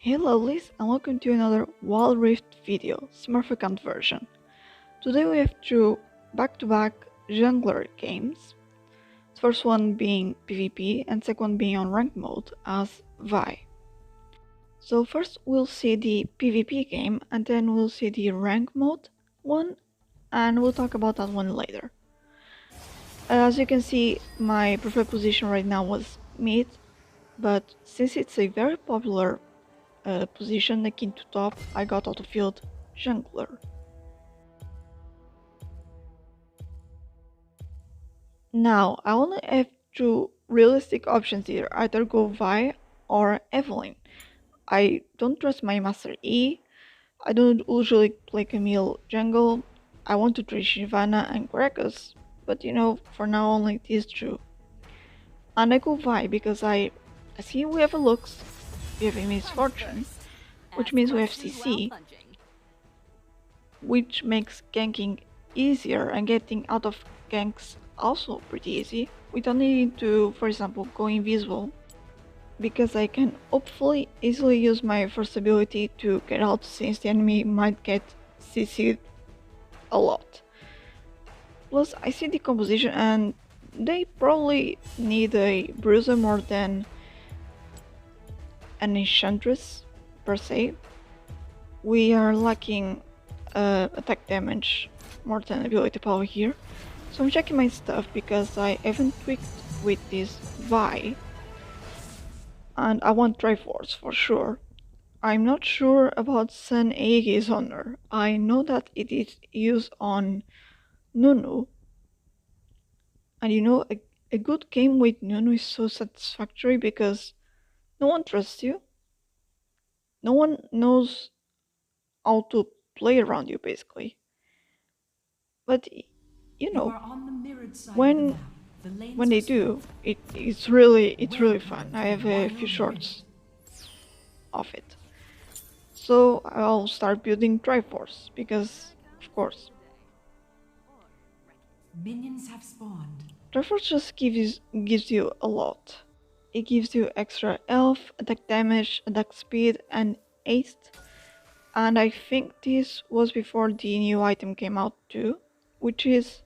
Hey lovelies, and welcome to another Wild Rift video, smurf account version. Today we have two back-to-back jungler games. The first one being PvP and second one being on ranked mode as Vi. So first we'll see the PvP game and then we'll see the rank mode one and we'll talk about that one later. As you can see, my preferred position right now was mid, but since it's a very popular position akin to top, I got out of field jungler. Now, I only have two realistic options here, either go Vi or Evelyn. I don't trust my Master E, I don't usually play Camille jungle, I want to try Shyvana and Gragas, but for now only these two. And I go Vi because I see we have a Lux, we have a Misfortune, which means we have CC, which makes ganking easier and getting out of ganks also pretty easy without needing to, for example, go invisible, because I can hopefully easily use my first ability to get out since the enemy might get CC'd a lot. Plus I see the composition and they probably need a bruiser more than an enchantress per se. We are lacking attack damage more than ability power here. So I'm checking my stuff because I haven't tweaked with this Vi. And I want Triforce for sure. I'm not sure about Sun Aegis Honor. I know that it is used on Nunu. And a good game with Nunu is so satisfactory because no one trusts you. No one knows how to play around you basically. But when they do, it's really fun. I have a few shorts of it. So I'll start building Triforce because, of course, minions have spawned. Triforce just gives you a lot. It gives you extra health, attack damage, attack speed, and haste. And I think this was before the new item came out too, which is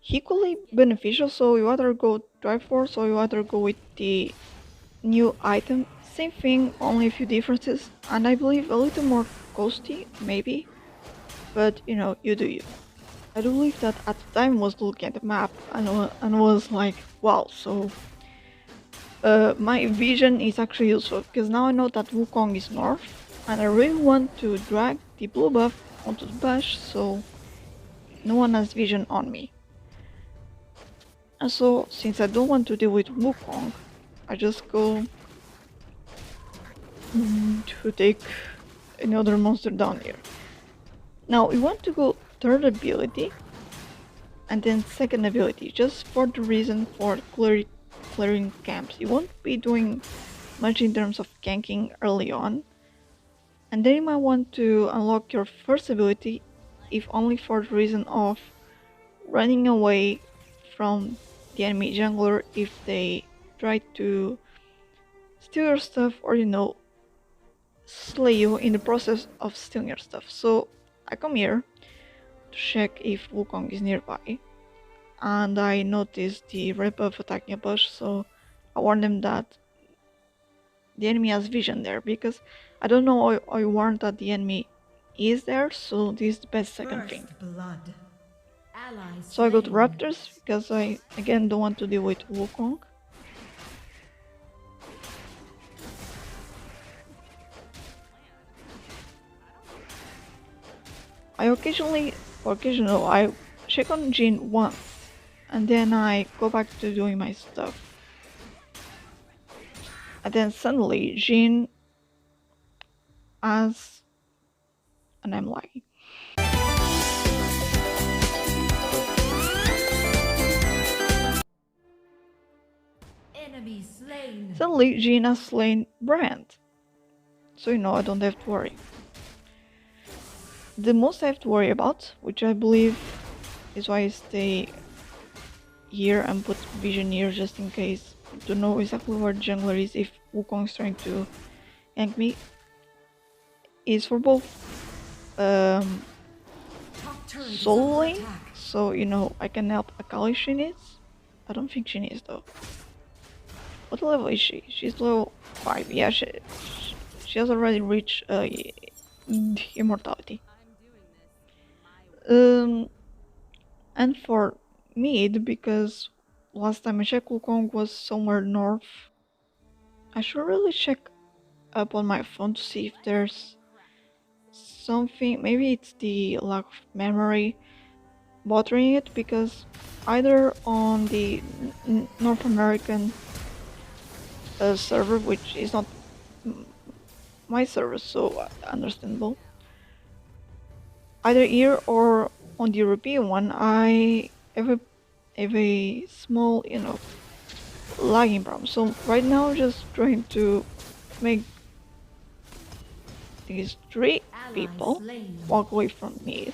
equally beneficial. So you either go Triforce or you either go with the new item. Same thing, only a few differences, and I believe a little more ghosty, maybe. But you do you. I do believe that at the time I was looking at the map and was like, wow, so my vision is actually useful because now I know that Wukong is north and I really want to drag the blue buff onto the bush so no one has vision on me. And so since I don't want to deal with Wukong, I just go to take another monster down here. Now we want to go third ability and then second ability, just for the reason for clearing camps. You won't be doing much in terms of ganking early on, and then you might want to unlock your first ability, if only for the reason of running away from the enemy jungler if they try to steal your stuff or slay you in the process of stealing your stuff. So I come here to check if Wukong is nearby, and I noticed the red buff attacking a bush, so I warned them that the enemy has vision there, because I don't know, I warned that the enemy is there, so this is the best second thing. So I go to Raptors because I again don't want to deal with Wukong. I I check on Jhin once and then I go back to doing my stuff. And then suddenly Jhin has, and I'm lying. Enemy slain. Suddenly Jhin has slain Brand. So I don't have to worry. The most I have to worry about, which I believe is why I stay here and put vision here just in case to know exactly where the jungler is if Wukong is trying to gank me is for both Top turret is solo under lane, attack. so you know I can help Akali if she needs. I don't think she needs though. What level is she? She's level 5. Yeah, she has already reached immortality. Um, and for mid, because last time I checked Wukong was somewhere north. I should really check up on my phone to see if there's something. Maybe it's the lack of memory bothering it, because either on the North American server, which is not my server, so understandable, either here or on the European one, I have a small, lagging problem. So right now I'm just trying to make these 3 Ally people slain. walk away from me,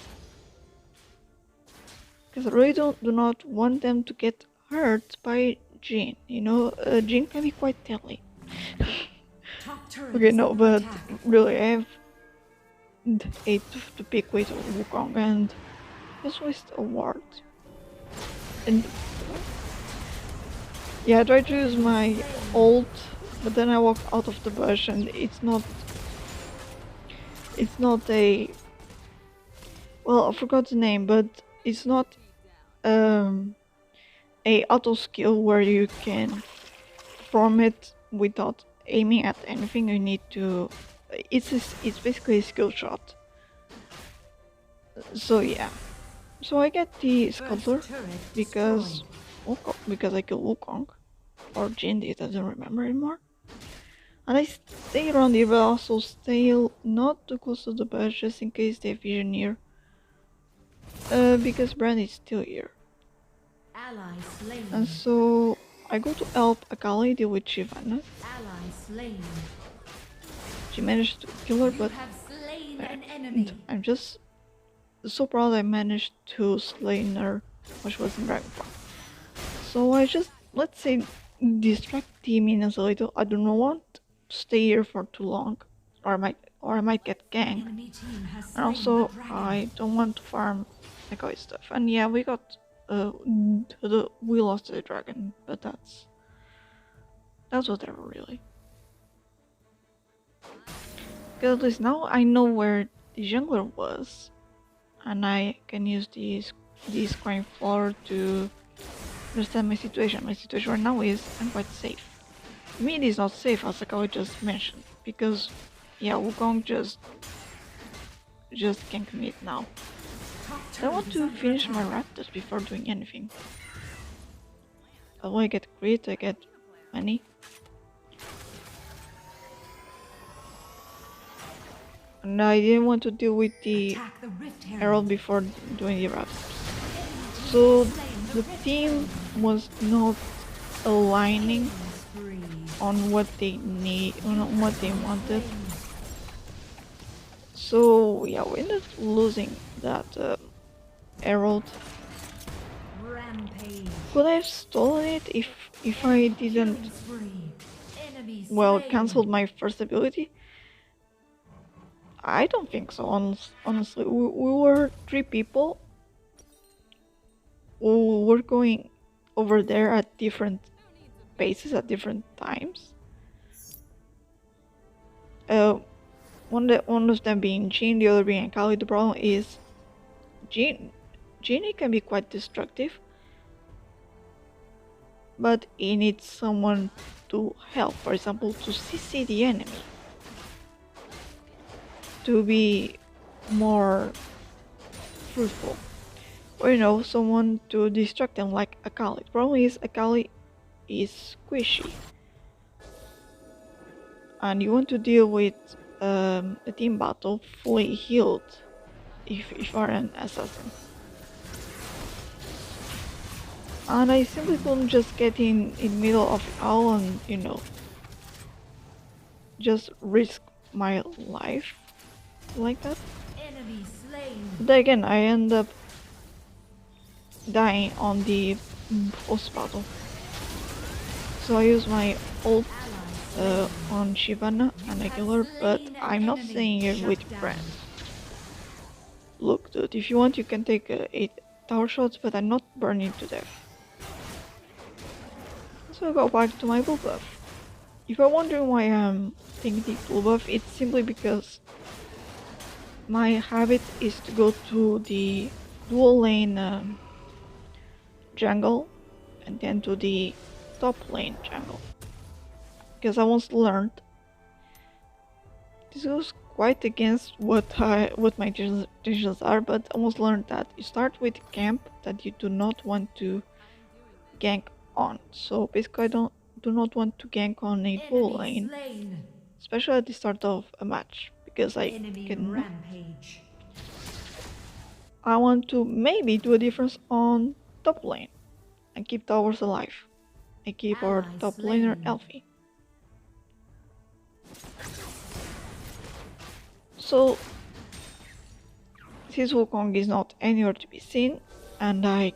because I really do not want them to get hurt by Jhin. Jhin can be quite deadly. Top turret Okay, is no, under but attack. really, I have 8 to pick with Wukong and just waste a ward. And yeah, I tried to use my ult, but then I walk out of the bush, and it's not a, well, I forgot the name, but it's not a auto skill where you can perform it without aiming at anything. You need to, it's basically a skill shot. So yeah, so I get the First sculptor turret because destroyed. because I kill Wukong, or Jindy, it doesn't remember anymore. And I stay around here, but also stay not too close to the bush, just in case they have vision here. Because Brandy's still here. Ally slain. And so I go to help Akali deal with Shyvana. Ally slain. She managed to kill her, You but have slain an enemy. I'm just so proud I managed to slay her while she was in Dragon Form. So I just, let's say, distract the minions a little. I do not want to stay here for too long, or I might get ganked. Enemy team has And slain also, the dragon. I don't want to farm Ekoi stuff. And yeah, we lost the dragon, but that's whatever, really. Because at least now I know where the jungler was, and I can use this crime floor to understand my situation. My situation right now is I'm quite safe. Mid is not safe, as Akoi just mentioned, because yeah, Wukong just can't commit now. Top I turret want is to under finish my attack. raptors before doing anything. Oh, I get crit, I get money. And I didn't want to deal with the Attack the Rift arrow Herald. before doing the raptors. Enemy So team has slain the Rift team Herald. was not aligning Killing spree. on what they need, on what they wanted. Slain. So yeah, we ended up losing that herald. Rampage. Could I have stolen it if I didn't, Killing spree. Enemy well, slain. cancelled my first ability? I don't think so. Honestly, we were 3 people who were going over there at different paces at different times. One of them being Jean, the other being Akali. The problem is Genie can be quite destructive, but he needs someone to help. For example, to CC the enemy, to be more fruitful, or someone to distract them like Akali. The problem is Akali is squishy, and you want to deal with a team battle fully healed if you are an assassin. And I simply couldn't just get in the middle of it all and, just risk my life like that. Enemy slain. But then again, I end up dying on the post battle. So I use my ult Ally on Shyvana and I kill her, but slain an I'm not enemy. saying it Shut with down. friends. Look, dude, if you want, you can take 8 tower shots, but I'm not burning to death. So I go back to my blue buff. If you're wondering why I'm taking the blue buff, it's simply because my habit is to go to the dual lane jungle and then to the top lane jungle. Because I once learned this goes quite against what my decisions are, but I almost learned that you start with camp that you do not want to gank on. So basically, I do not want to gank on a dual Enemy lane, slain. especially at the start of a match, because Enemy rampage. I want to maybe do a difference on top lane and keep towers alive. I keep our Ally top laner slain. Elfie. So this Wukong is not anywhere to be seen, and I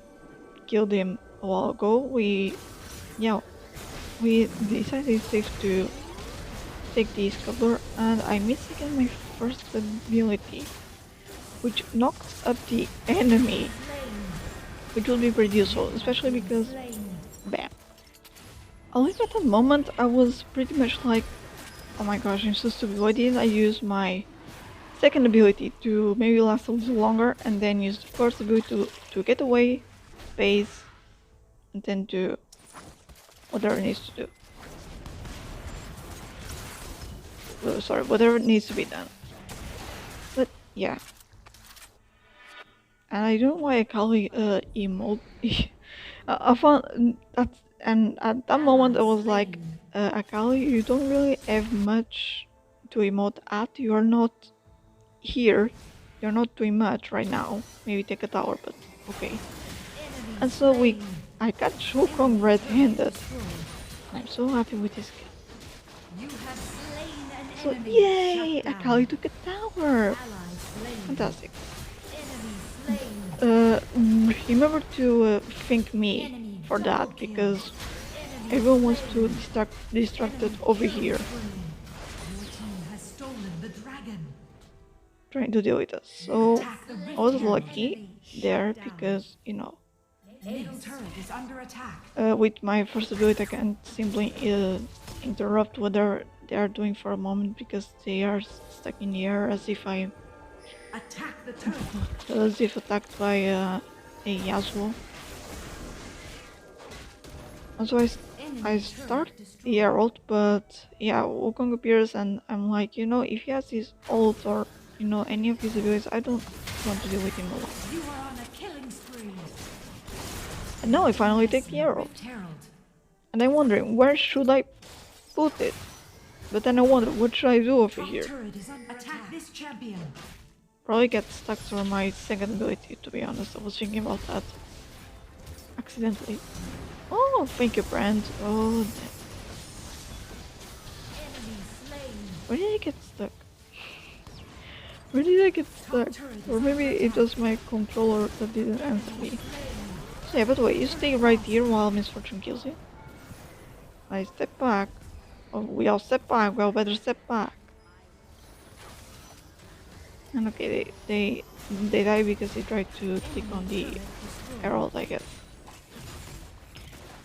killed him a while ago. We decided it's safe to take the scuffler, and I miss again my first ability, which knocks up the enemy, which will be pretty useful, especially because bam. I like at that moment I was pretty much like, oh my gosh, I'm so stupid. Why didn't I use my second ability to maybe last a little longer and then use the first ability to get away, base, and then do whatever it needs to do. Sorry, whatever needs to be done. But yeah. And I don't know why Akali emote. I found that, and at that moment I was like, Akali, you don't really have much to emote at. You are not here. You're not doing much right now. Maybe take a tower, but okay. And so I got Shukong red-handed. I'm so happy with this kill. You have slain an So enemy. yay! Shut down. Akali took a tower. Ally slain. Fantastic. Enemy slain. Remember to thank me Enemy for double that kill. because Enemy everyone wants to slain. distracted Enemy over killing here spree. Your team has stolen the dragon. trying to deal with us. So Attack the I was victory. lucky there Shut down. because Middle turret is under attack. with my first ability I can simply interrupt whatever they are doing for a moment because they are stuck in the air as if Attack the turret. as if attacked by a Yasuo. And so I start the ult, but yeah, Wukong appears and I'm like, if he has his ult or any of his abilities, I don't want to deal with him alone. You are on a killing spree. And now I finally take the arrow. Herald. And I'm wondering, where should I put it? But then I wonder, what should I do over here? Turret is under attack. This champion. Probably get stuck for my second ability, to be honest. I was thinking about that. Accidentally. Oh, thank you, Brand. Oh, Enemy slain. where did I get stuck? Where did I get stuck? Or maybe it was my controller that didn't answer me. So yeah, by the way, you stay right here while Misfortune kills you. I step back. Oh, we all step back. We all better step back. And okay, they die because they tried to click on the herald, I guess.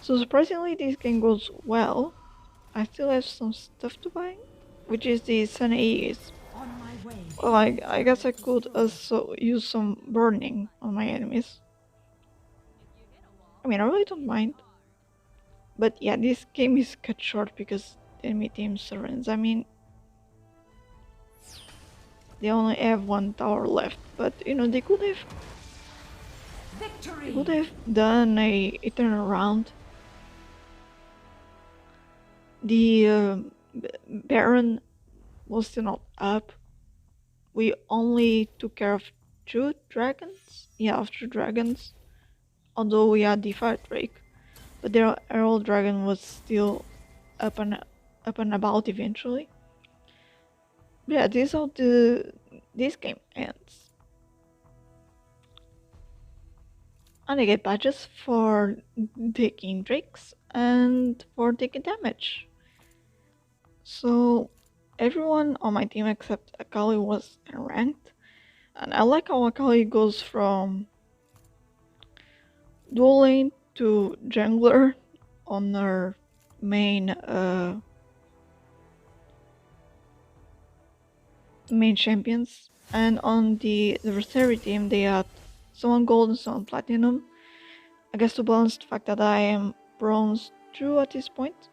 So surprisingly, this game goes well. I still have some stuff to buy, which is the Sun Aegis. On my way. Well, I guess I could also use some burning on my enemies. I mean, I really don't mind. But yeah, this game is cut short because the enemy team surrenders. I mean, they only have one tower left, but they could have Victory. done a turnaround. The Baron was still not up. We only took care of 2 dragons. Yeah, of 2 dragons. Although we had the fire drake, but their Herald Dragon was still up and about eventually. But yeah, this is how this game ends. And I get badges for taking drakes and for taking damage. So everyone on my team except Akali was ranked, and I like how Akali goes from dual lane to jungler on her main champions, and on the adversary team they had someone gold and someone platinum. I guess to balance the fact that I am bronze 2 at this point.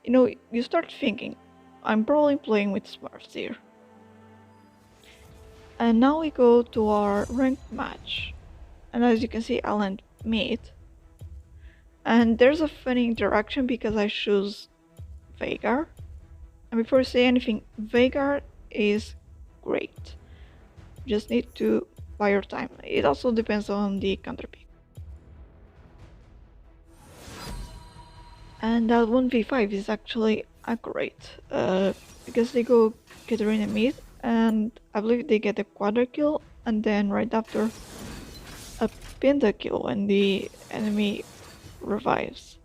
You know, you start thinking, I'm probably playing with smurfs here. And now we go to our ranked match. And as you can see, I land mid. And there's a funny interaction because I choose Veigar. And before I say anything, Veigar is great. Just need to buy your time. It also depends on the counter pick. And that 1v5 is actually accurate because they go Katarina mid and I believe they get a quadra kill and then right after a pentakill when the enemy revives.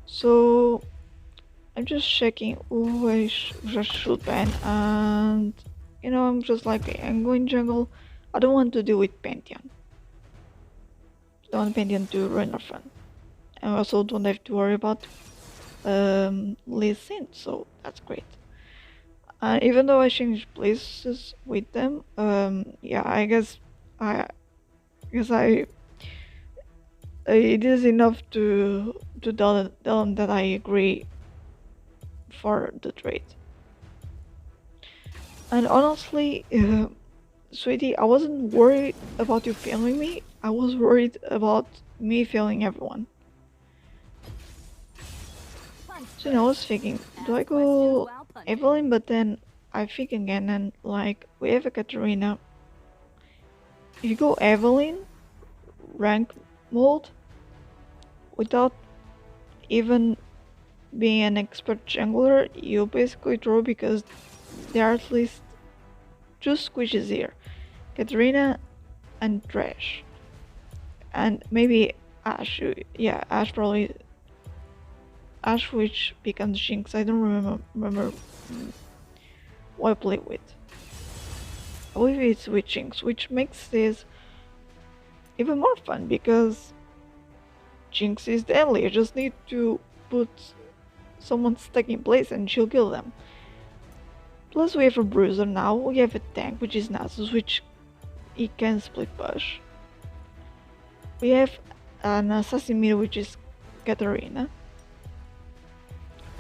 So I'm just checking who I should ban, and you know, I'm just like, okay, I'm going jungle. I don't want to deal with Pantheon. Don't want Pantheon to ruin our fun. And I also don't have to worry about Lee Sin, so that's great. Even though I changed places with them, yeah, I guess I it is enough to tell them that I agree for the trade. And honestly, sweetie, I wasn't worried about you failing me. I was worried about me failing everyone. So you know, I was thinking, do I go Evelyn? But then I think again, and like we have a Katarina. If you go Evelyn rank mode without even being an expert jungler, you basically draw because there are at least two squishes here, Katarina and Trash, and maybe Ash. Yeah, Ash probably. Ash which becomes Jinx. I don't remember what I play with. I believe it's with Jinx, which makes this even more fun because Jinx is deadly. You just need to put someone stuck in place and she'll kill them. Plus we have a bruiser now, we have a tank which is Nasus, which he can split push. We have an assassin mid which is Katarina.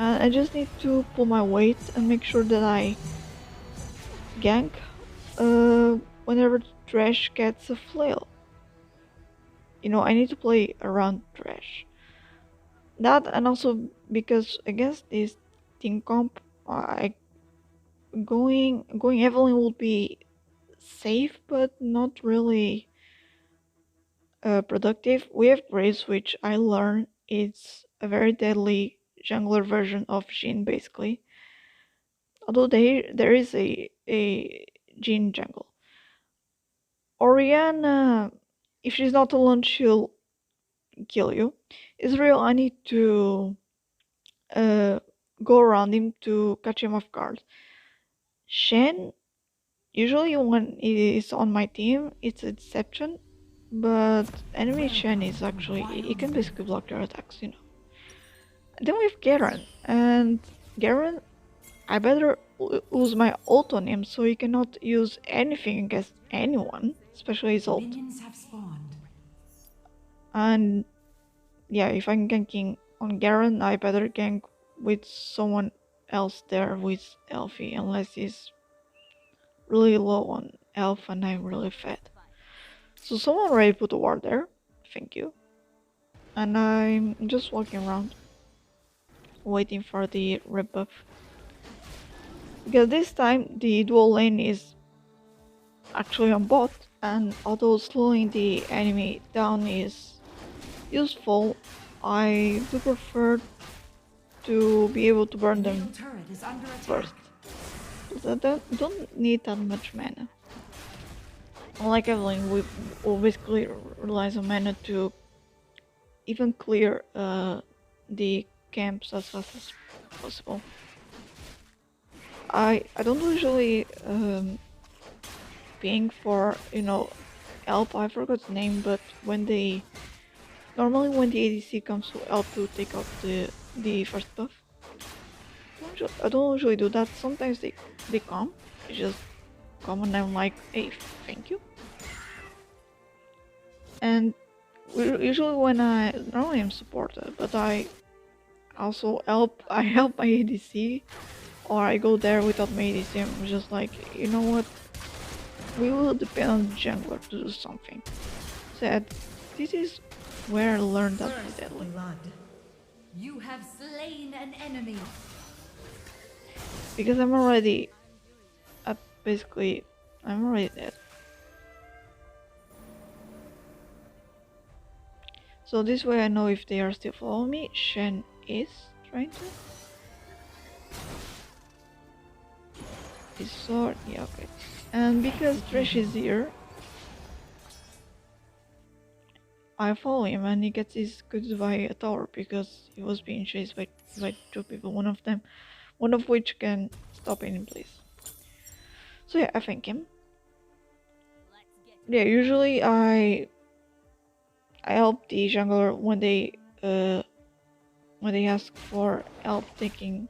And I just need to pull my weight and make sure that I gank whenever Trash gets a flail. You know, I need to play around Trash. That and also because against this team comp, I going Evelyn would be safe but not really productive. We have Grace, which I learned is a very deadly jungler version of Jhin, basically. Although there is a Jhin jungle. Oriana, if she's not alone, she'll kill you. Israel, I need to uh, go around him to catch him off guard. Shen, usually when he is on my team, it's a deception, but enemy Shen is actually, he can basically block your attacks, you know. Then we have Garen, and Garen, I better use my ult on him so he cannot use anything against anyone, especially his ult. Minions have spawned. And yeah, if I'm ganking on Garen, I better gank with someone else there with Elfie, unless he's really low on health and I'm really fat. So someone already put a ward there, thank you. And I'm just walking around, waiting for the rebuff. Because this time the dual lane is actually on bot, and although slowing the enemy down is useful, I do prefer to be able to burn them first. I don't need that much mana. Unlike Evelyn, who basically relies on mana to even clear the camps as fast as possible. I don't usually ping for, you know, help. I forgot the name, but when they normally when the ADC comes to help to take out the first buff, I don't usually do that. Sometimes they come, they just come and I'm like, hey, thank you. And usually when I normally I'm supported, but I also help. I help my ADC, or I go there without my ADC. I'm just like, you know what? We will depend on the jungler to do something. Said, this is where I learned that was deadly. Blood. You have slain an enemy. Because I'm already at basically, I'm already dead. So this way I know if they are still following me. Shen is trying to. His sword, yeah, okay. And because Thresh is here, I follow him and he gets his goods via a tower because he was being chased by two people, one of which can stop him in place. So yeah, I thank him. Yeah, usually I help the jungler when they ask for help taking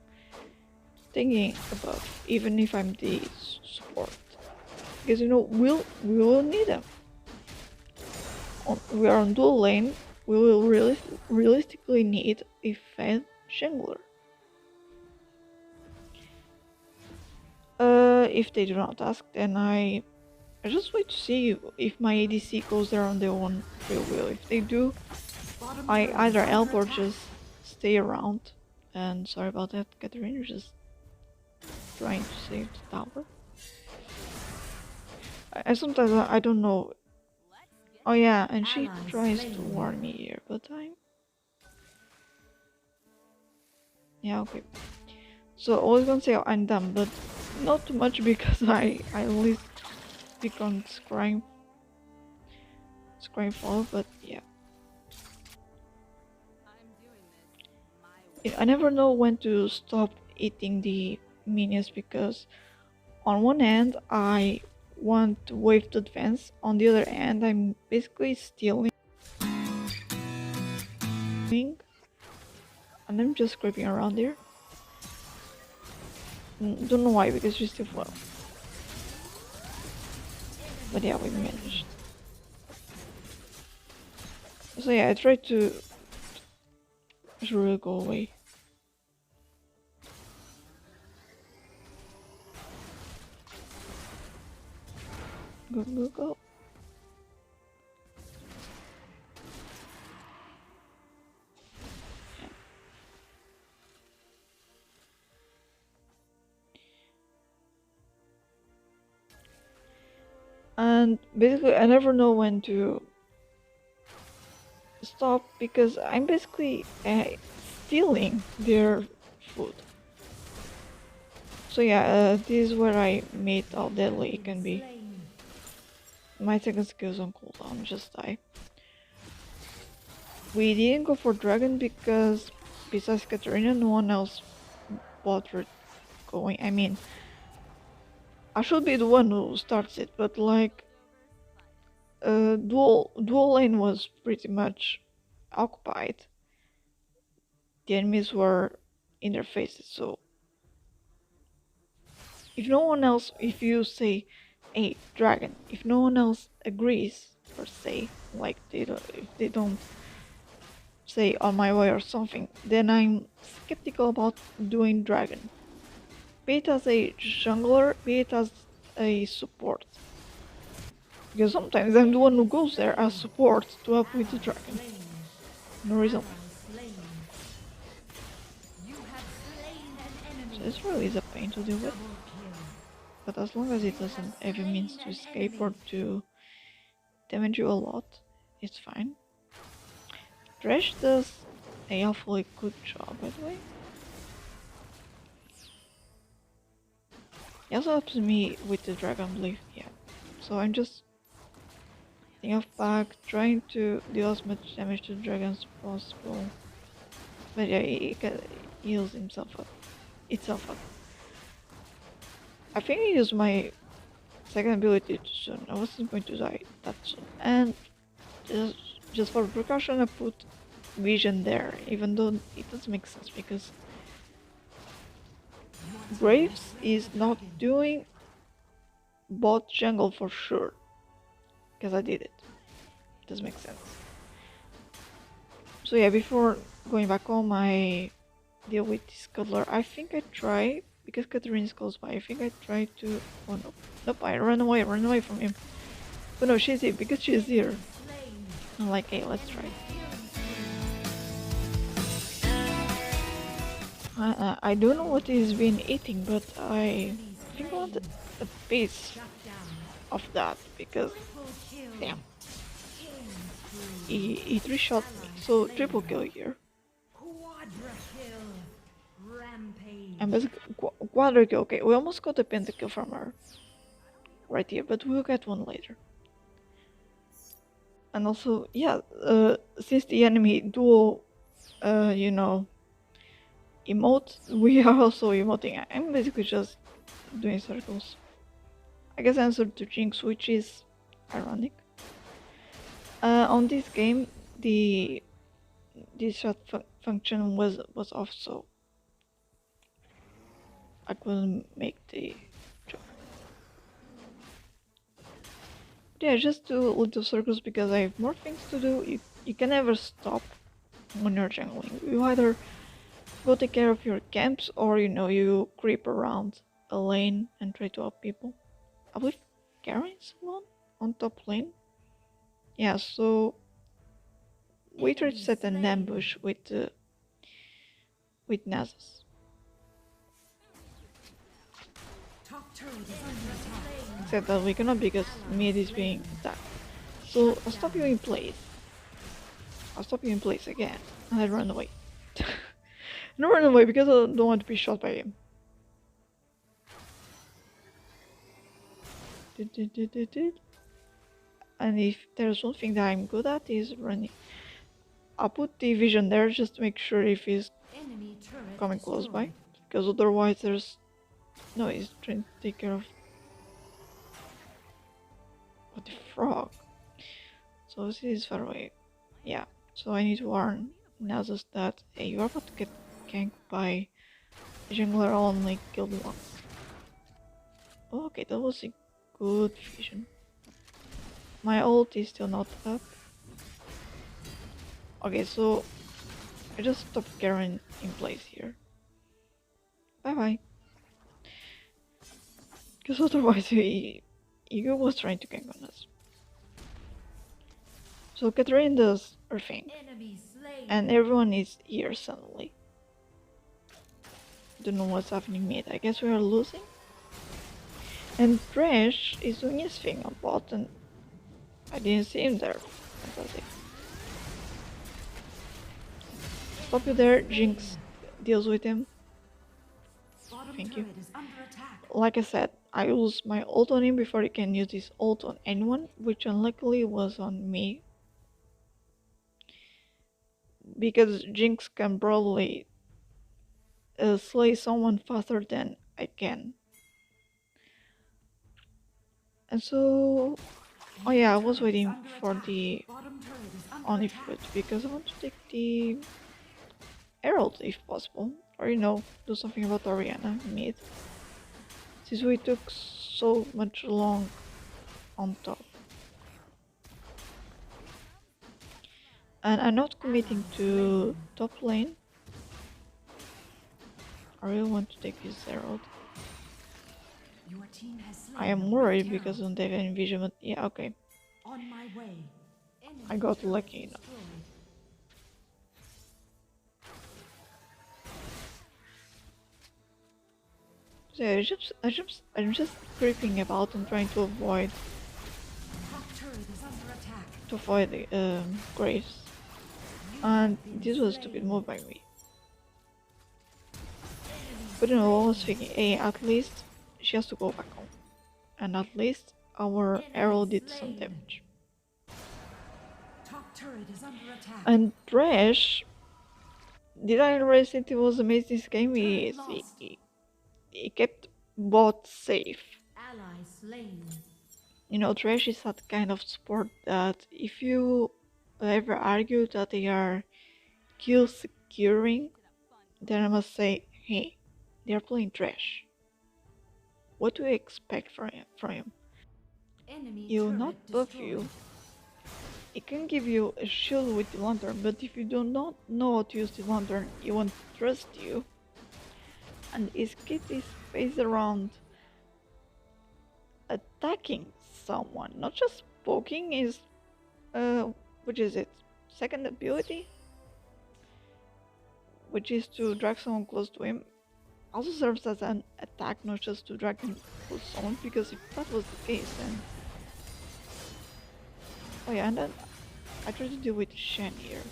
a buff, even if I'm the support, because you know we will need them. We are on dual lane. We will realistically need a fed jungler. If they do not ask, then I just wait to see if my ADC goes there on their own free will. If they do, I either help or just stay around. And sorry about that, Katarina, just trying to save the tower. I sometimes I don't know. Oh yeah, and she tries to warn me here, but yeah, okay. So I was gonna say I'm done, but not too much because I at least pick on Scryfall, but yeah. I never know when to stop eating the minions because on one hand I want to wave to advance, on the other hand I'm basically stealing and I'm just creeping around here. Don't know why, because she's still well. But yeah, we managed. So yeah, I tried to really go away. Go, go, go. And basically I never know when to stop because I'm basically stealing their food. So yeah, this is where I made how deadly it can be. My second skill's on cooldown, just die. We didn't go for dragon because besides Katarina, no one else bothered going. I mean, I should be the one who starts it, but like, dual lane was pretty much occupied. The enemies were in their faces, so if no one else, if you say, "Hey, dragon," if no one else agrees per se, like if they don't say on my way or something, then I'm skeptical about doing dragon. Be it as a jungler, be it as a support. Because sometimes I'm the one who goes there as support to help with the dragon. No reason. So this really is a pain to deal with. But as long as it doesn't have a means to escape or to damage you a lot, it's fine. Thresh does a awfully good job, by the way. He also helps me with the dragon blade, yeah. So I'm just getting off back, trying to deal as much damage to the dragon as possible. But yeah, he heals itself up. I think I used my second ability too soon. I wasn't going to die that soon. And just, just for precaution, I put vision there, even though it doesn't make sense because Graves is not doing bot jungle for sure. Because I did it. Doesn't make sense. So yeah, before going back home, I deal with this Cutler. I think I try, because Catherine is close by, I think I try to... Oh no. Nope, I run away from him. But no, she's here, because she's here. I'm like, hey, let's try. I don't know what he's been eating, but I think I want a piece of that, because... Damn. He 3-shot me, so triple kill here. And basically, quadra kill. Okay, we almost got a pentakill from her right here, but we'll get one later. And also, yeah, since the enemy duo, you know, emote, we are also emoting. I'm basically just doing circles. I guess I answered to Jinx, which is ironic. On this game, the shot function was off, so I couldn't make the jump. But yeah, just do little circles because I have more things to do. You can never stop when you're jungling. You either go take care of your camps or you creep around a lane and try to help people. I believe Karen's alone on top lane. Yeah, so we tried to set an ambush with Nasus. Except that we cannot because mid is being attacked. So I'll stop you in place. I'll stop you in place again. And I run away. And I run away because I don't want to be shot by him. And if there's one thing that I'm good at is running. I'll put the vision there just to make sure if he's coming close by. Because otherwise there's... No, he's trying to take care of... What the frog? So this is far away. Yeah, so I need to warn Nasus that, hey, you're about to get ganked by a jungler. I only killed one. Okay, that was a good vision. My ult is still not up. Okay, so I just stopped Garen in place here. Bye bye. Because otherwise Ego was trying to gank on us. So Katarina does her thing. And everyone is here suddenly. Don't know what's happening mid. I guess we are losing. And Thresh is doing his thing on bot and I didn't see him there. Fantastic. Stop you there, Jinx deals with him. Thank you. Like I said, I use my ult on him before he can use his ult on anyone, which unluckily was on me. Because Jinx can probably slay someone faster than I can. And so... Oh yeah, I was waiting for the Oni fruit because I want to take the Herald if possible. Or do something about Orianna mid. Since we took so much long on top. And I'm not committing to top lane. I really want to take his Herald. I am worried because I don't have any vision, but yeah, okay. I got lucky enough. So yeah, I'm just creeping about and trying to avoid the Graves. And this was a stupid move by me. But I was thinking, hey, at least she has to go back home. And at least our arrow did some damage. turret is under attack. And Trash, did I already say it was amazing this game? Turret lost. He kept bot safe. Ally slain. You know, Trash is that kind of sport that if you ever argue that they are kill securing, then I must say, hey, they are playing Trash. What do you expect from him? Enemy He will not turret buff destroyed. you. He can give you a shield with the lantern, but if you do not know how to use the lantern, he won't trust you. And his kit is based around attacking someone, not just poking. Is which is its second ability, which is to drag someone close to him, also serves as an attack, not just to drag him close to someone. Because if that was the case, then oh yeah, and then I try to deal with Shen here,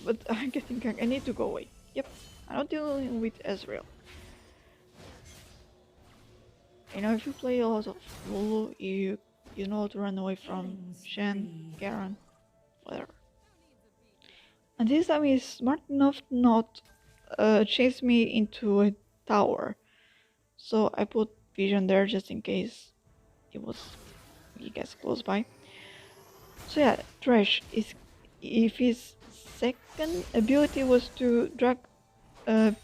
but I'm getting I need to go away. Yep, I'm not dealing with Ezreal. You know, if you play a lot of Lulu, you know how to run away from Killing Shen, spree. Garen, whatever. And this time he's smart enough to not chase me into a tower. So I put vision there just in case he gets close by. So yeah, Trash is if his second ability was to drag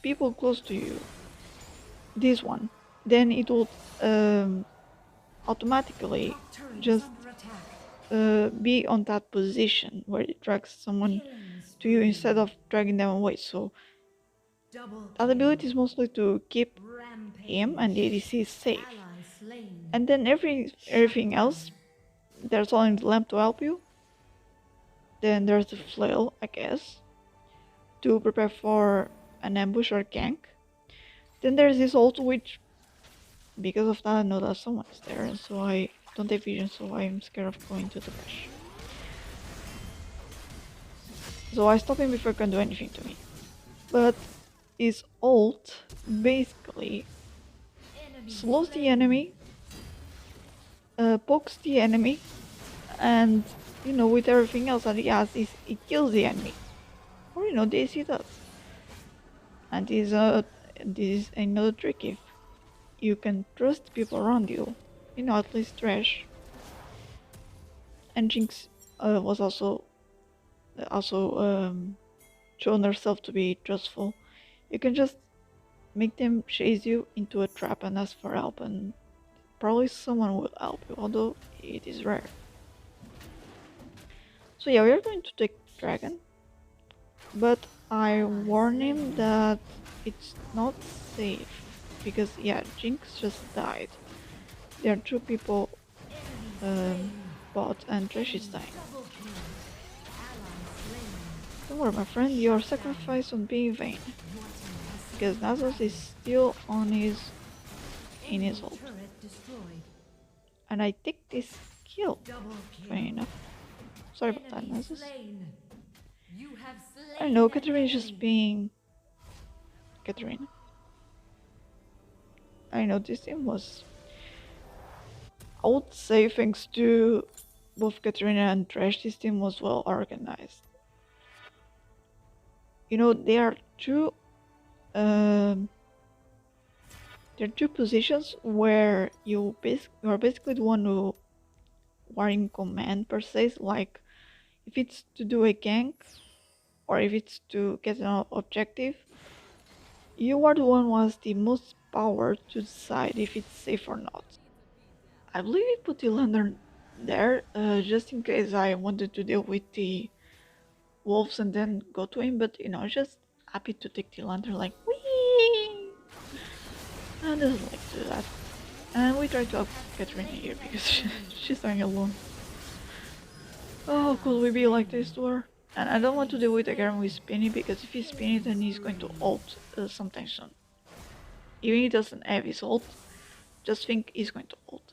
people close to you, this one, then it would automatically Top turret is just under attack. be on that position where it drags someone Killing to you spree. instead of dragging them away. So Double that kill. ability is mostly to keep him and the Rampage. ADC safe. Ally slain. And then everything else, there's only the lamp to help you. Then there's the flail, I guess, to prepare for an ambush or gank. Then there's this ult, which because of that I know that someone is there, and so I don't have vision, so I'm scared of going to the bash. So I stop him before he can do anything to me. But his ult basically Enemy slows the slain. enemy, pokes the enemy, and you know, with everything else that he has, he kills the enemy. Or you know, the AC does. And this is another trick. If you can trust people around you, you know, at least Trash. And Jinx was also shown herself to be trustful. You can just make them chase you into a trap and ask for help, and probably someone will help you, although it is rare. So yeah, we are going to take Dragon, but I warn him that it's not safe, because yeah, Jinx just died. There are two people bot and Trash is dying. Double kill. Ally slain. Don't worry my friend, your sacrifice won't be in vain, because Nasus is still on in his ult. Turret destroyed. And I take this kill. Double kill. Fair enough. Sorry about that, Enemy Nasus. slain. You have slain I don't know, an Katarina is just enemy. being Katarina. I know this team was, I would say, thanks to both Katarina and Trash, this team was well organized. You know, um, there are two positions where you are basically the one who are in command per se, like if it's to do a gank or if it's to get an objective, you are the one who has the most power to decide if it's safe or not. I believe we put the lantern there just in case I wanted to deal with the wolves and then go to him, but you know, just happy to take the lantern like wee. I doesn't like to do that. And we try to help Katrina here because she's dying alone. Oh, could we be like this to her? And I don't want to deal with a Garen with Spinny, because if he's Spinny then he's going to ult sometime soon. Even if he doesn't have his ult, just think he's going to ult.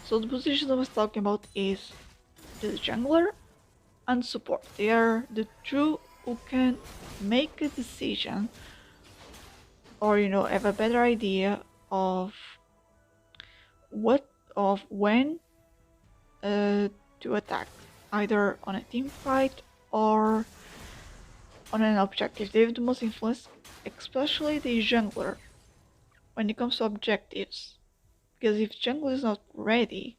So the positions I was talking about is the jungler and support. They are the two who can make a decision, or you know, have a better idea of when to attack. either on a team fight or on an objective. They have the most influence, especially the jungler, when it comes to objectives. Because if jungle is not ready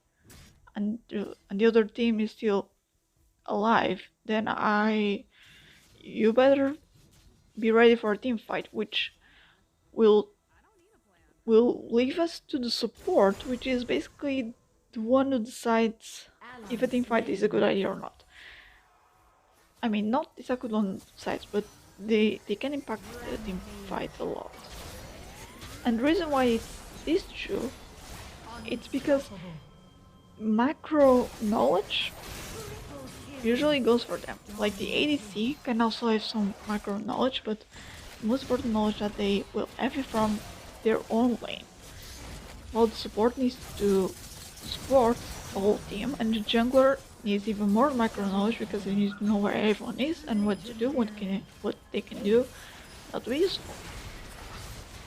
and the other team is still alive, then you better be ready for a team fight, which will leave us to the support, which is basically the one who decides if a team fight is a good idea or not. I mean, not exactly on sides, but they can impact the team fight a lot. And the reason why it is true, it's because macro knowledge usually goes for them. Like the ADC can also have some macro knowledge, but the most important knowledge that they will have is from their own lane. While the support needs to support the whole team, and the jungler needs even more macro knowledge because they need to know where everyone is and what to do, what they can do. That will be useful.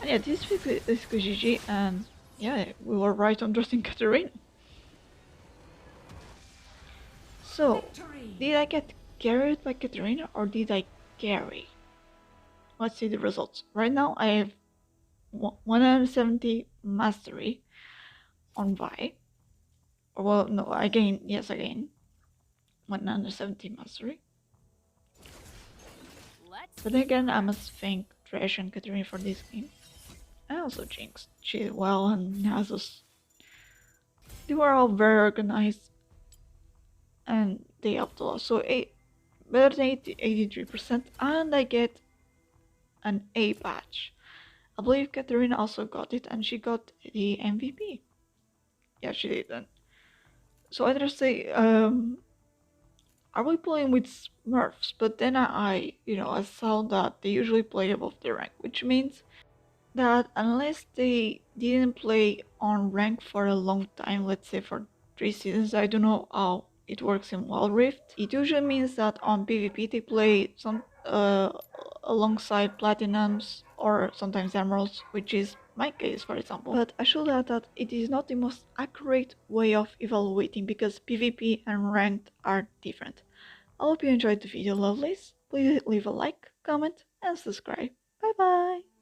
And yeah, this is basically GG, and yeah, we were right on drafting Katarina. So, did I get carried by Katarina or did I carry? Let's see the results. Right now I have 170 mastery on Vi. Well, no, I gain, yes, I gain 170 mastery. But then again, I must thank Thresh and Katarina for this game. And also Jinx. She did well, and Nasus. They were all very organized and they helped a lot. So better than 83%, and I get an A badge. I believe Katarina also got it, and she got the MVP. Yeah, she did then. So I just say, are we playing with smurfs? But then I saw that they usually play above their rank, which means that unless they didn't play on rank for a long time, let's say for 3 seasons, I don't know how it works in Wild Rift. It usually means that on PvP they play alongside platinums or sometimes emeralds, which is my case, for example. But I should add that it is not the most accurate way of evaluating because PvP and ranked are different. I hope you enjoyed the video, lovelies. Please leave a like, comment, and subscribe. Bye bye!